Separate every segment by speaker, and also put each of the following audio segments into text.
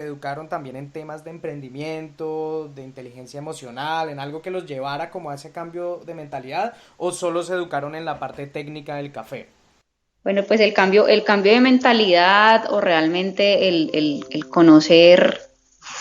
Speaker 1: educaron también en temas de emprendimiento, de inteligencia emocional, en algo que los llevara como a ese cambio de mentalidad, o solo se educaron en la parte técnica del café?
Speaker 2: Bueno, pues el cambio de mentalidad o realmente el conocer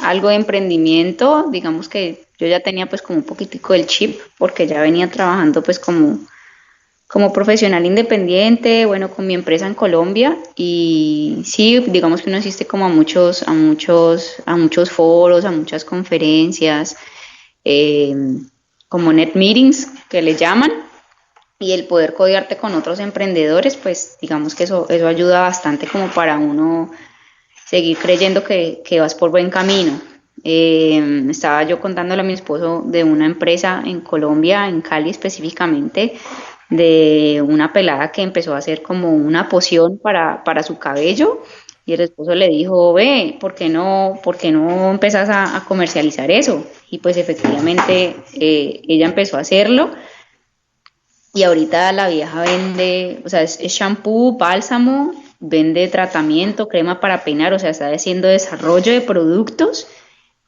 Speaker 2: algo de emprendimiento, digamos que yo ya tenía pues como un poquitico del chip porque ya venía trabajando pues como profesional independiente, bueno, con mi empresa en Colombia y sí, digamos que uno asiste como a muchos foros, a muchas conferencias, eh, como net meetings que le llaman y el poder codearte con otros emprendedores, pues digamos que eso ayuda bastante como para uno seguir creyendo que vas por buen camino. Estaba yo contándole a mi esposo de una empresa en Colombia, en Cali específicamente, de una pelada que empezó a hacer como una poción para su cabello y el esposo le dijo, ve, por qué no empezás a comercializar eso? Y pues efectivamente ella empezó a hacerlo y ahorita la vieja vende, o sea, es shampoo, bálsamo, vende tratamiento, crema para peinar, o sea, está haciendo desarrollo de productos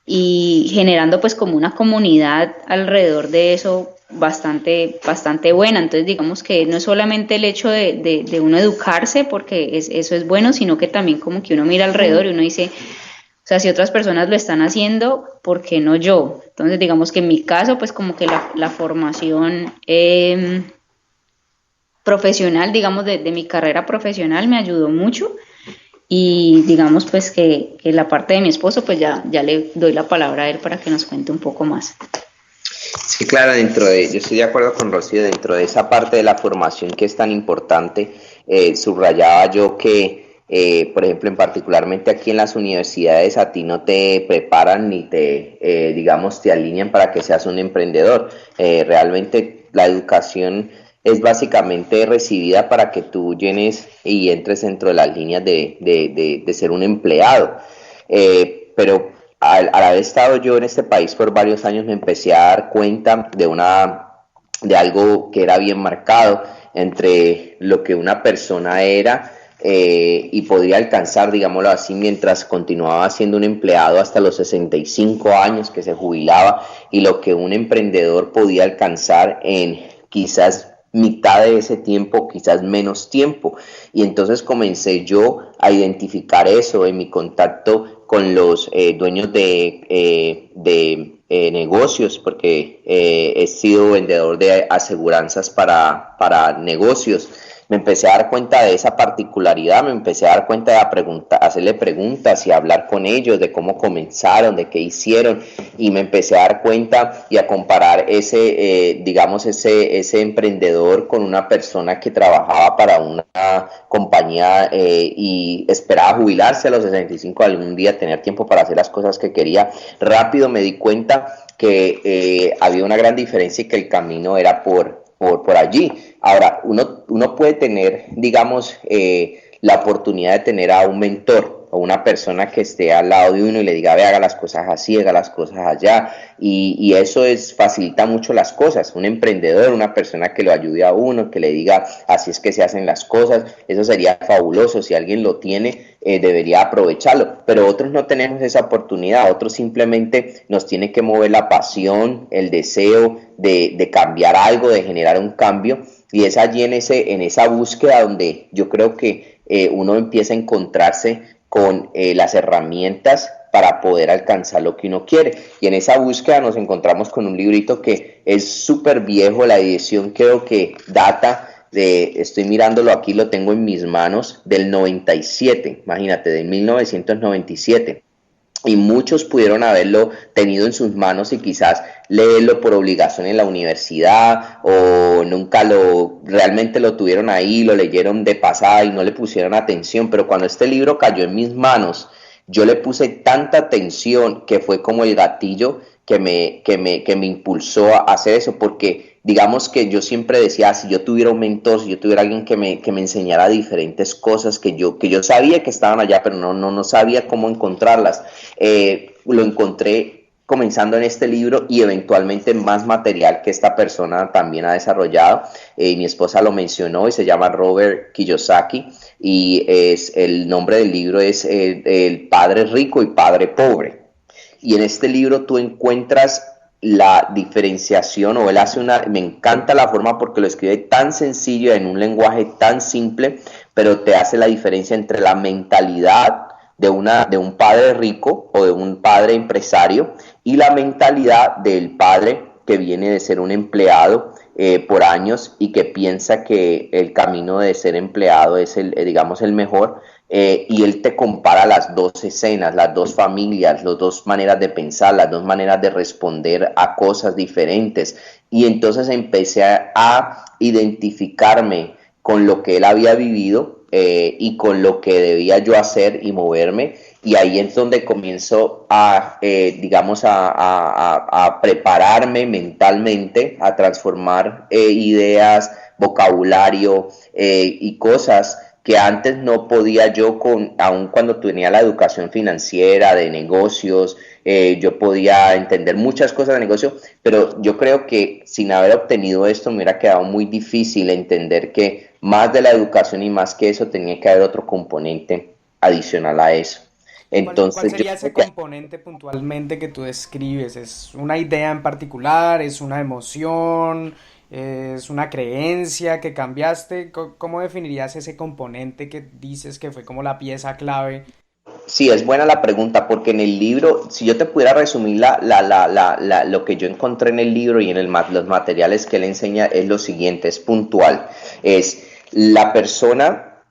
Speaker 2: y generando pues como una comunidad alrededor de eso bastante buena. Entonces digamos que no es solamente el hecho de uno educarse, porque eso es bueno, sino que también como que uno mira alrededor y uno dice, o sea, si otras personas lo están haciendo, ¿por qué no yo? Entonces digamos que en mi caso pues como que la formación profesional, digamos, de mi carrera profesional me ayudó mucho y digamos pues que la parte de mi esposo pues ya le doy la palabra a él para que nos cuente un poco más.
Speaker 3: Sí, claro, yo estoy de acuerdo con Rocío, dentro de esa parte de la formación que es tan importante, subrayaba yo que, por ejemplo, en particularmente aquí en las universidades a ti no te preparan ni te, digamos, te alinean para que seas un emprendedor. Realmente la educación es básicamente recibida para que tú llenes y entres dentro de las líneas de ser un empleado. Pero al haber estado yo en este país por varios años me empecé a dar cuenta de algo que era bien marcado entre lo que una persona era y podría alcanzar, digámoslo así, mientras continuaba siendo un empleado hasta los 65 años que se jubilaba, y lo que un emprendedor podía alcanzar en quizás mitad de ese tiempo, quizás menos tiempo. Y entonces comencé yo a identificar eso en mi contacto con los dueños de negocios, porque he sido vendedor de aseguranzas para negocios. Me empecé a dar cuenta de esa particularidad, me empecé a dar cuenta de hacerle preguntas y hablar con ellos de cómo comenzaron, de qué hicieron, y me empecé a dar cuenta y a comparar ese emprendedor con una persona que trabajaba para una compañía y esperaba jubilarse a los 65, algún día tener tiempo para hacer las cosas que quería. Rápido me di cuenta que había una gran diferencia y que el camino era por allí. Ahora, uno puede tener, digamos, la oportunidad de tener a un mentor o una persona que esté al lado de uno y le diga, ve, haga las cosas así, haga las cosas allá, y eso facilita mucho las cosas. Un emprendedor, una persona que lo ayude a uno, que le diga, así es que se hacen las cosas, eso sería fabuloso. Si alguien lo tiene, debería aprovecharlo, pero otros no tenemos esa oportunidad. Otros simplemente nos tiene que mover la pasión, el deseo de cambiar algo, de generar un cambio, y es allí en esa búsqueda donde yo creo que uno empieza a encontrarse con las herramientas para poder alcanzar lo que uno quiere. Y en esa búsqueda nos encontramos con un librito que es súper viejo, la edición creo que data estoy mirándolo aquí, lo tengo en mis manos, del 97, imagínate, de 1997. Y muchos pudieron haberlo tenido en sus manos y quizás leerlo por obligación en la universidad, o nunca realmente lo tuvieron ahí, lo leyeron de pasada y no le pusieron atención. Pero cuando este libro cayó en mis manos, yo le puse tanta atención que fue como el gatillo que me impulsó a hacer eso, porque digamos que yo siempre decía, si yo tuviera un mentor, si yo tuviera alguien que me enseñara diferentes cosas que yo sabía que estaban allá, pero no sabía cómo encontrarlas. Lo encontré comenzando en este libro y eventualmente más material que esta persona también ha desarrollado. Mi esposa lo mencionó y se llama Robert Kiyosaki y el nombre del libro es El Padre Rico y Padre Pobre. Y en este libro tú encuentras la diferenciación, o él hace me encanta la forma porque lo escribe tan sencillo en un lenguaje tan simple, pero te hace la diferencia entre la mentalidad de un padre rico o de un padre empresario y la mentalidad del padre que viene de ser un empleado por años y que piensa que el camino de ser empleado es digamos, el mejor. Y él te compara las dos escenas, las dos familias, las dos maneras de pensar, las dos maneras de responder a cosas diferentes. Y entonces empecé a identificarme con lo que él había vivido y con lo que debía yo hacer y moverme. Y ahí es donde comienzo digamos, a prepararme mentalmente, a transformar ideas, vocabulario y cosas que antes no podía yo, aun cuando tenía la educación financiera, de negocios, yo podía entender muchas cosas de negocio, pero yo creo que sin haber obtenido esto me hubiera quedado muy difícil entender que más de la educación y más que eso tenía que haber otro componente adicional a eso.
Speaker 1: ¿Cuál
Speaker 3: Entonces,
Speaker 1: sería ese componente puntualmente que tú describes? ¿Es una idea en particular? ¿Es una emoción? ¿Es una creencia que cambiaste? ¿Cómo definirías ese componente que dices que fue como la pieza clave?
Speaker 3: sí, es buena la pregunta, porque en el libro, si yo te pudiera resumir lo que yo encontré en el libro y en los materiales que él enseña, es lo siguiente, es puntual. Es la persona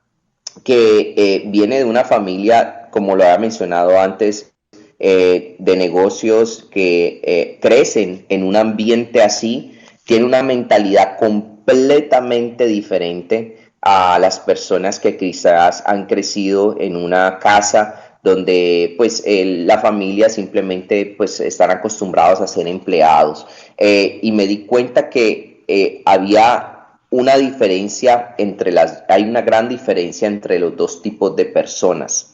Speaker 3: que viene de una familia, como lo había mencionado antes, de negocios que crecen en un ambiente así, tiene una mentalidad completamente diferente a las personas que quizás han crecido en una casa donde pues la familia simplemente pues están acostumbrados a ser empleados. Y me di cuenta que había una diferencia hay una gran diferencia entre los dos tipos de personas.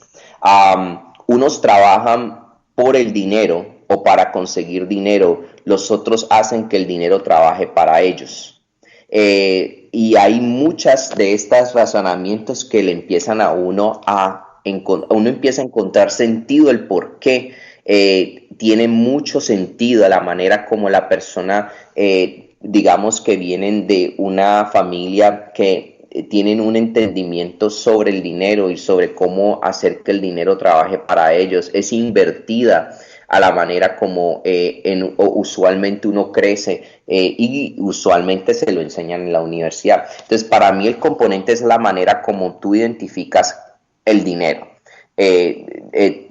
Speaker 3: Unos trabajan por el dinero o para conseguir dinero, los otros hacen que el dinero trabaje para ellos. Y hay muchas de estos razonamientos que le empiezan a uno uno empieza a encontrar sentido el por qué. Tiene mucho sentido la manera como la persona, digamos que vienen de una familia que tienen un entendimiento sobre el dinero y sobre cómo hacer que el dinero trabaje para ellos. Es invertida a la manera como usualmente uno crece y usualmente se lo enseñan en la universidad. Entonces, para mí el componente es la manera como tú identificas el dinero.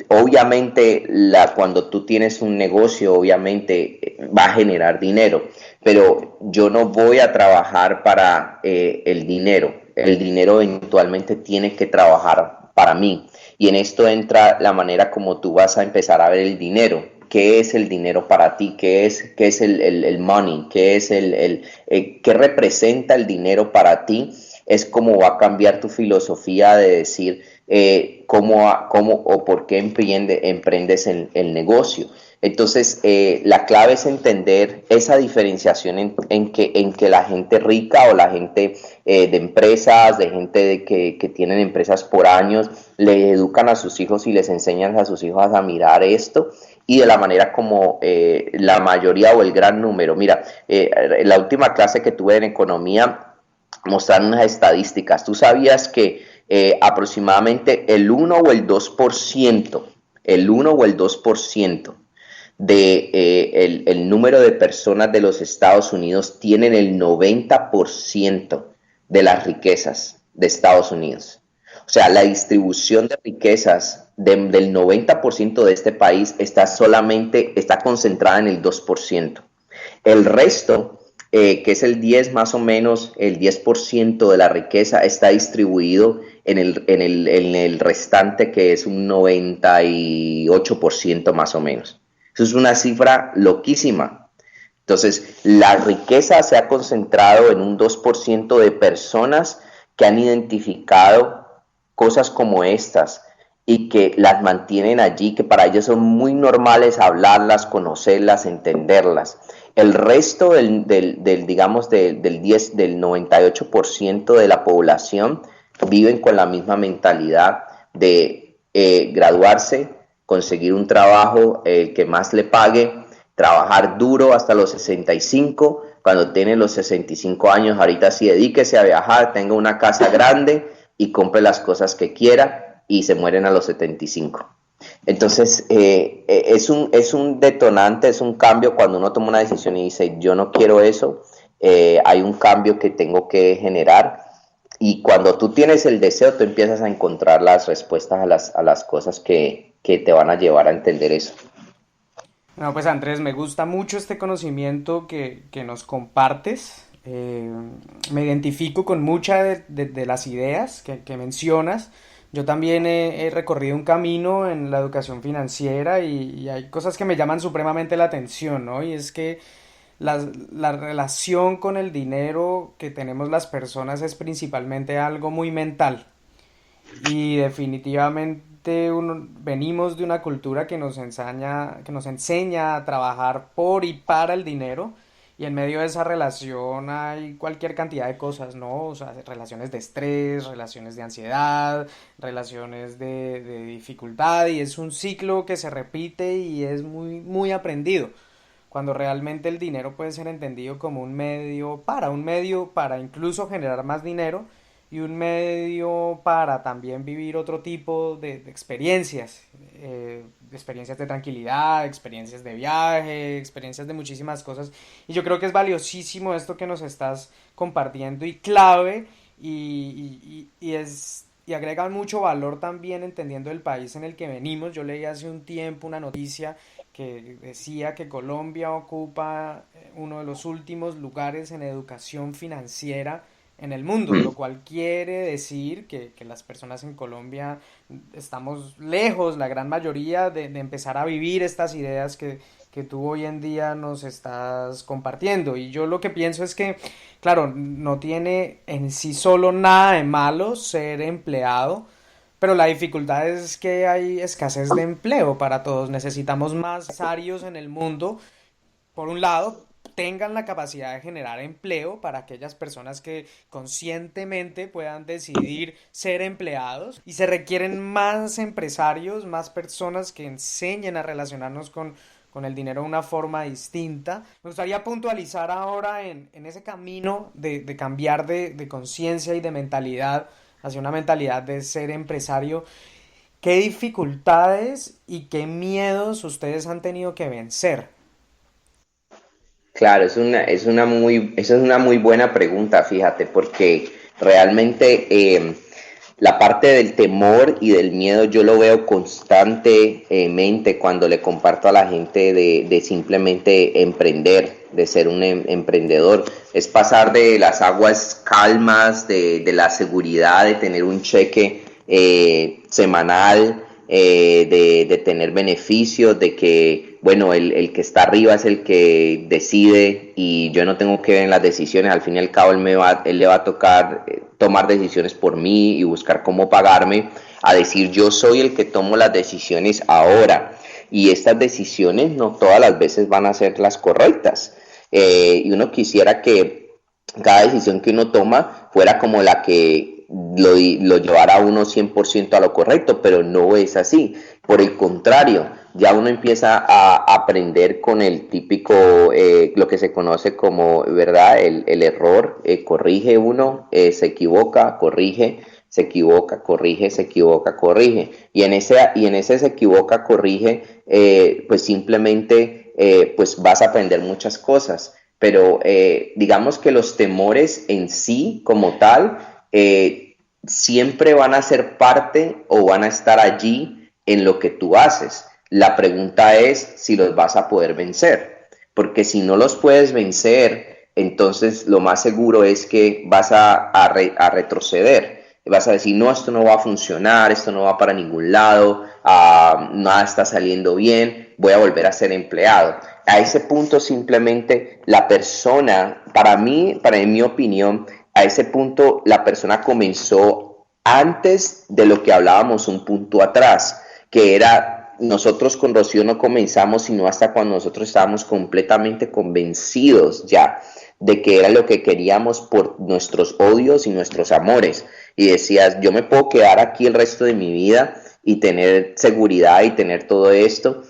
Speaker 3: Obviamente cuando tú tienes un negocio, obviamente va a generar dinero, pero yo no voy a trabajar para el dinero. El dinero eventualmente tiene que trabajar para mí. Y en esto entra la manera como tú vas a empezar a ver el dinero. ¿Qué es el dinero para ti? ¿Qué es el money? ¿Qué representa el dinero para ti? Es cómo va a cambiar tu filosofía de decir cómo o por qué emprendes el negocio. Entonces, la clave es entender esa diferenciación en que la gente rica o la gente de empresas, de gente que tienen empresas por años, le educan a sus hijos y les enseñan a sus hijos a mirar esto y de la manera como la mayoría o el gran número. Mira, la última clase que tuve en economía mostraron unas estadísticas. ¿Tú sabías que aproximadamente el 1 o el 2%, el número de personas de los Estados Unidos tienen el 90% de las riquezas de Estados Unidos? O sea, la distribución de riquezas del 90% de este país está concentrada en el 2%. El resto, que es el 10 más o menos, el 10% de la riqueza está distribuido en el restante, que es un 98% más o menos. Eso es una cifra loquísima. Entonces, la riqueza se ha concentrado en un 2% de personas que han identificado cosas como estas y que las mantienen allí, que para ellos son muy normales hablarlas, conocerlas, entenderlas. El resto digamos, del 98% de la población viven con la misma mentalidad de graduarse, conseguir un trabajo que más le pague, trabajar duro hasta los 65, cuando tiene los 65 años, ahorita sí dedíquese a viajar, tenga una casa grande y compre las cosas que quiera y se mueren a los 75. Entonces, es un detonante, es un cambio cuando uno toma una decisión y dice, yo no quiero eso, hay un cambio que tengo que generar. Y cuando tú tienes el deseo, tú empiezas a encontrar las respuestas a las cosas que te van a llevar a entender eso.
Speaker 1: No, pues Andrés, me gusta mucho este conocimiento que nos compartes. Me identifico con muchas de las ideas que mencionas. Yo también he recorrido un camino en la educación financiera y hay cosas que me llaman supremamente la atención, ¿no? Y es que la relación con el dinero que tenemos las personas es principalmente algo muy mental. Y definitivamente venimos de una cultura que nos enseña a trabajar por y para el dinero. Y en medio de esa relación hay cualquier cantidad de cosas, ¿no? O sea, relaciones de estrés, relaciones de ansiedad, relaciones de dificultad, y es un ciclo que se repite y es muy aprendido. Cuando realmente el dinero puede ser entendido como un medio para incluso generar más dinero y un medio para también vivir otro tipo de experiencias, experiencias de tranquilidad, experiencias de viaje, experiencias de muchísimas cosas. Y yo creo que es valiosísimo esto que nos estás compartiendo y clave y agrega mucho valor también entendiendo el país en el que venimos. Yo leí hace un tiempo una noticia que decía que Colombia ocupa uno de los últimos lugares en educación financiera en el mundo, lo cual quiere decir que las personas en Colombia estamos lejos, la gran mayoría, de empezar a vivir estas ideas que tú hoy en día nos estás compartiendo. Y yo lo que pienso es que, claro, no tiene en sí solo nada de malo ser empleado, pero la dificultad es que hay escasez de empleo para todos. Necesitamos más empresarios en el mundo, por un lado, tengan la capacidad de generar empleo para aquellas personas que conscientemente puedan decidir ser empleados, y se requieren más empresarios, más personas que enseñen a relacionarnos con el dinero de una forma distinta. Me gustaría puntualizar ahora en ese camino de cambiar de conciencia y de mentalidad hacia una mentalidad de ser empresario. ¿Qué dificultades y qué miedos ustedes han tenido que vencer?
Speaker 3: Claro, esa es una muy buena pregunta, fíjate, porque realmente la parte del temor y del miedo yo lo veo constantemente cuando le comparto a la gente de simplemente emprender, de ser un emprendedor. Es pasar de las aguas calmas, de la seguridad de tener un cheque semanal, de tener beneficios, de que, bueno, el que está arriba es el que decide y yo no tengo que ver en las decisiones. Al fin y al cabo él le va a tocar tomar decisiones por mí y buscar cómo pagarme, a decir yo soy el que tomo las decisiones ahora, y estas decisiones no todas las veces van a ser las correctas, y uno quisiera que cada decisión que uno toma fuera como la que lo llevara a uno 100% a lo correcto, pero no es así. Por el contrario, ya uno empieza a aprender con el típico, lo que se conoce como, ¿verdad? El error, corrige uno, se equivoca, corrige, se equivoca, corrige, se equivoca, corrige. Y en ese se equivoca, corrige, pues simplemente pues vas a aprender muchas cosas. Pero digamos que los temores en sí como tal siempre van a ser parte o van a estar allí en lo que tú haces. La pregunta es si los vas a poder vencer, porque si no los puedes vencer, entonces lo más seguro es que vas a retroceder. Vas a decir, no, esto no va a funcionar, esto no va para ningún lado, nada está saliendo bien, voy a volver a ser empleado. A ese punto simplemente la persona, para mí, para en mi opinión, a ese punto la persona comenzó antes de lo que hablábamos un punto atrás, que era nosotros con Rocío no comenzamos sino hasta cuando nosotros estábamos completamente convencidos ya de que era lo que queríamos por nuestros odios y nuestros amores. Y decías, yo me puedo quedar aquí el resto de mi vida y tener seguridad y tener todo esto,